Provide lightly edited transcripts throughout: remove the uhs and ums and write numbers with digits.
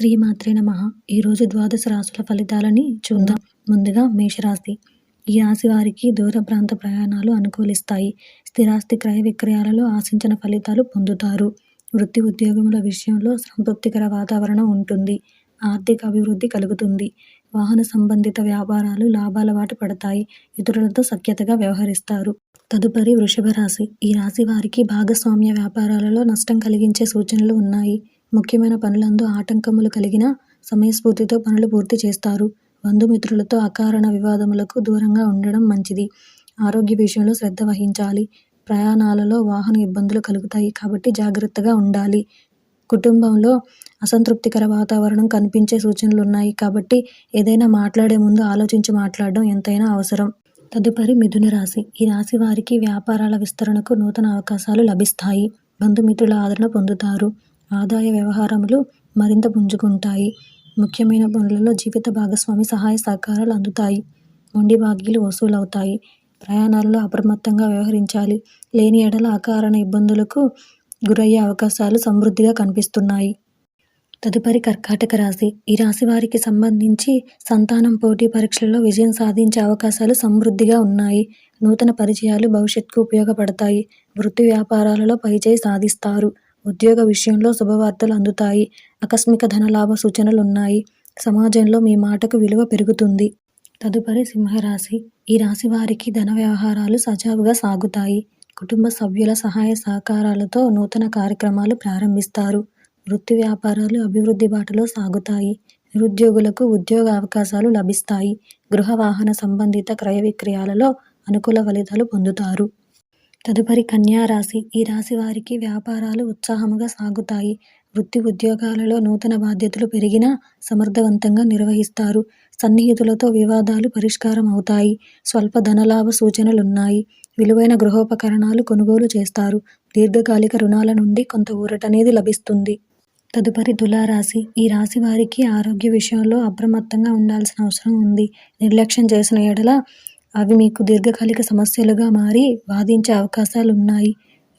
శ్రీమాత్రే నమః. ఈరోజు ద్వాదశ రాశుల ఫలితాలని చూద్దాం. ముందుగా మేషరాశి. ఈ రాశి వారికి దూర ప్రాంత ప్రయాణాలు అనుకూలిస్తాయి. స్థిరాస్తి క్రయ విక్రయాలలో ఆశించిన ఫలితాలు పొందుతారు. వృత్తి ఉద్యోగముల విషయంలో సంతృప్తికర వాతావరణం ఉంటుంది. ఆర్థిక అభివృద్ధి కలుగుతుంది. వాహన సంబంధిత వ్యాపారాలు లాభాల బాట పడతాయి. ఇతరులతో సఖ్యతగా వ్యవహరిస్తారు. తదుపరి వృషభ రాశి. ఈ రాశి వారికి భాగస్వామ్య వ్యాపారాలలో నష్టం కలిగించే సూచనలు ఉన్నాయి. ముఖ్యమైన పనులందు ఆటంకములు కలిగిన సమయస్ఫూర్తితో పనులు పూర్తి చేస్తారు. బంధుమిత్రులతో అకారణ వివాదములకు దూరంగా ఉండడం మంచిది. ఆరోగ్య విషయంలో శ్రద్ధ వహించాలి. ప్రయాణాలలో వాహన ఇబ్బందులు కలుగుతాయి కాబట్టి జాగ్రత్తగా ఉండాలి. కుటుంబంలో అసంతృప్తికర వాతావరణం కనిపించే సూచనలు ఉన్నాయి కాబట్టి ఏదైనా మాట్లాడే ముందు ఆలోచించి మాట్లాడడం ఎంతైనా అవసరం. తదుపరి మిథున రాశి. ఈ రాశి వారికి వ్యాపారాల విస్తరణకు నూతన అవకాశాలు లభిస్తాయి. బంధుమిత్రుల ఆదరణ పొందుతారు. ఆదాయ వ్యవహారములు మరింత పుంజుకుంటాయి. ముఖ్యమైన పనులలో జీవిత భాగస్వామి సహాయ సహకారాలు అందుతాయి. మొండి బాకీలు వసూలవుతాయి. ప్రయాణాలలో అప్రమత్తంగా వ్యవహరించాలి. లేని ఎడల అకారణ ఇబ్బందులకు గురయ్యే అవకాశాలు సమృద్ధిగా కనిపిస్తున్నాయి. తదుపరి కర్కాటక రాశి. ఈ రాశి వారికి సంబంధించి సంతానం పోటీ పరీక్షలలో విజయం సాధించే అవకాశాలు సమృద్ధిగా ఉన్నాయి. నూతన పరిచయాలు భవిష్యత్తుకు ఉపయోగపడతాయి. వృత్తి వ్యాపారాలలో పైచేయి సాధిస్తారు. ఉద్యోగ విషయంలో శుభవార్తలు అందుతాయి. ఆకస్మిక ధనలాభ సూచనలు ఉన్నాయి. సమాజంలో మీ మాటకు విలువ పెరుగుతుంది. తదుపరి సింహరాశి. ఈ రాశి వారికి ధన వ్యవహారాలు సజావుగా సాగుతాయి. కుటుంబ సభ్యుల సహాయ సహకారాలతో నూతన కార్యక్రమాలు ప్రారంభిస్తారు. వృత్తి వ్యాపారాలు అభివృద్ధి బాటలో సాగుతాయి. నిరుద్యోగులకు ఉద్యోగ అవకాశాలు లభిస్తాయి. గృహ వాహన సంబంధిత క్రయ విక్రయాలలో అనుకూల ఫలితాలు పొందుతారు. తదుపరి కన్యా రాశి. ఈ రాశి వారికి వ్యాపారాలు ఉత్సాహముగా సాగుతాయి. వృత్తి ఉద్యోగాలలో నూతన బాధ్యతలు పెరిగినా సమర్థవంతంగా నిర్వహిస్తారు. సన్నిహితులతో వివాదాలు పరిష్కారం అవుతాయి. స్వల్ప ధనలాభ సూచనలున్నాయి. విలువైన గృహోపకరణాలు కొనుగోలు చేస్తారు. దీర్ఘకాలిక రుణాల నుండి కొంత ఊరటనేది లభిస్తుంది. తదుపరి తులారాశి. ఈ రాశి వారికి ఆరోగ్య విషయంలో అప్రమత్తంగా ఉండాల్సిన అవసరం ఉంది. నిర్లక్ష్యం చేసిన ఎడల అవి మీకు దీర్ఘకాలిక సమస్యలుగా మారి బాధించే అవకాశాలు ఉన్నాయి.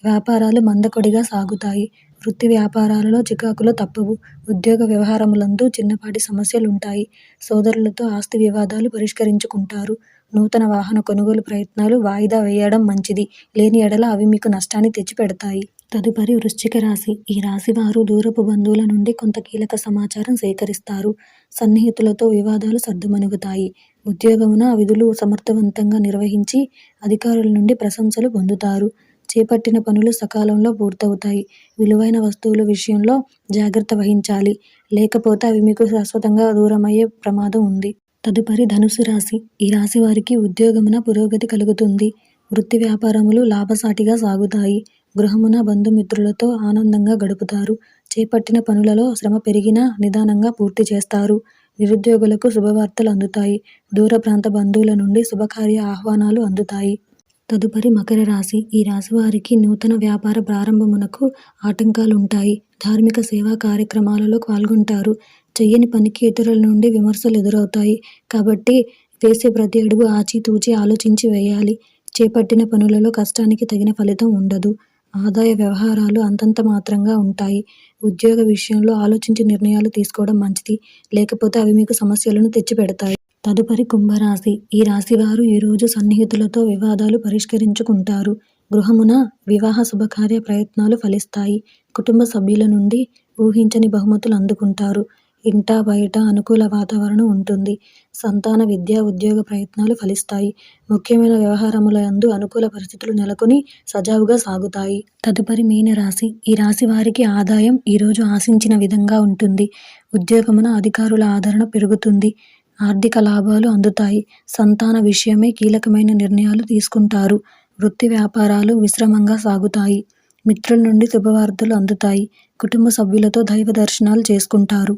వ్యాపారాలు మందకొడిగా సాగుతాయి. వృత్తి వ్యాపారాలలో చికాకులు తప్పవు. ఉద్యోగ వ్యవహారములందు చిన్నపాటి సమస్యలుంటాయి. సోదరులతో ఆస్తి వివాదాలు పరిష్కరించుకుంటారు. నూతన వాహన కొనుగోలు ప్రయత్నాలు వాయిదా వేయడం మంచిది. లేని ఎడల అవి మీకు నష్టాన్ని తెచ్చిపెడతాయి. తదుపరి వృశ్చిక రాశి. ఈ రాశి వారు దూరపు బంధువుల నుండి కొంత కీలక సమాచారం సేకరిస్తారు. సన్నిహితులతో వివాదాలు సర్దుమణుగుతాయి. ఉద్యోగమున విధులు సమర్థవంతంగా నిర్వహించి అధికారుల నుండి ప్రశంసలు పొందుతారు. చేపట్టిన పనులు సకాలంలో పూర్తవుతాయి. విలువైన వస్తువుల విషయంలో జాగ్రత్త వహించాలి. లేకపోతే అవి మీకు శాశ్వతంగా దూరమయ్యే ప్రమాదం ఉంది. తదుపరి ధనుసు రాశి. ఈ రాశి వారికి ఉద్యోగమున పురోగతి కలుగుతుంది. వృత్తి వ్యాపారములు లాభసాటిగా సాగుతాయి. గృహమున బంధుమిత్రులతో ఆనందంగా గడుపుతారు. చేపట్టిన పనులలో శ్రమ పెరిగినా నిదానంగా పూర్తి చేస్తారు. నిరుద్యోగులకు శుభవార్తలు అందుతాయి. దూర ప్రాంత బంధువుల నుండి శుభకార్య ఆహ్వానాలు అందుతాయి. తదుపరి మకర రాశి. ఈ రాశి వారికి నూతన వ్యాపార ప్రారంభమునకు ఆటంకాలుంటాయి. ధార్మిక సేవా కార్యక్రమాలలో పాల్గొంటారు. చెయ్యని పనికి ఇతరుల నుండి విమర్శలు ఎదురవుతాయి. కాబట్టి వేసే ప్రతి అడుగు ఆచితూచి ఆలోచించి వేయాలి. చేపట్టిన పనులలో కష్టానికి తగిన ఫలితం ఉండదు. ఆదాయ వ్యవహారాలు అంతంత మాత్రంగా ఉంటాయి. ఉద్యోగ విషయంలో ఆలోచించి నిర్ణయాలు తీసుకోవడం మంచిది. లేకపోతే అవి మీకు సమస్యలను తెచ్చిపెడతాయి. తదుపరి కుంభరాశి. ఈ రాశివారు ఈరోజు సన్నిహితులతో వివాదాలు పరిష్కరించుకుంటారు. గృహమున వివాహ శుభకార్య ప్రయత్నాలు ఫలిస్తాయి. కుటుంబ సభ్యుల నుండి ఊహించని బహుమతులు అందుకుంటారు. ఇంటా బయట అనుకూల వాతావరణం ఉంటుంది. సంతాన విద్య ఉద్యోగ ప్రయత్నాలు ఫలిస్తాయి. ముఖ్యమైన వ్యవహారముల యందు అనుకూల పరిస్థితులు నెలకొని సజావుగా సాగుతాయి. తదుపరి మీనరాశి. ఈ రాశి వారికి ఆదాయం ఈరోజు ఆశించిన విధంగా ఉంటుంది. ఉద్యోగమున అధికారుల ఆదరణ పెరుగుతుంది. ఆర్థిక లాభాలు అందుతాయి. సంతాన విషయమై కీలకమైన నిర్ణయాలు తీసుకుంటారు. వృత్తి వ్యాపారాలు విశ్రమంగా సాగుతాయి. మిత్రుల నుండి శుభవార్తలు అందుతాయి. కుటుంబ సభ్యులతో దైవ దర్శనాలు చేసుకుంటారు.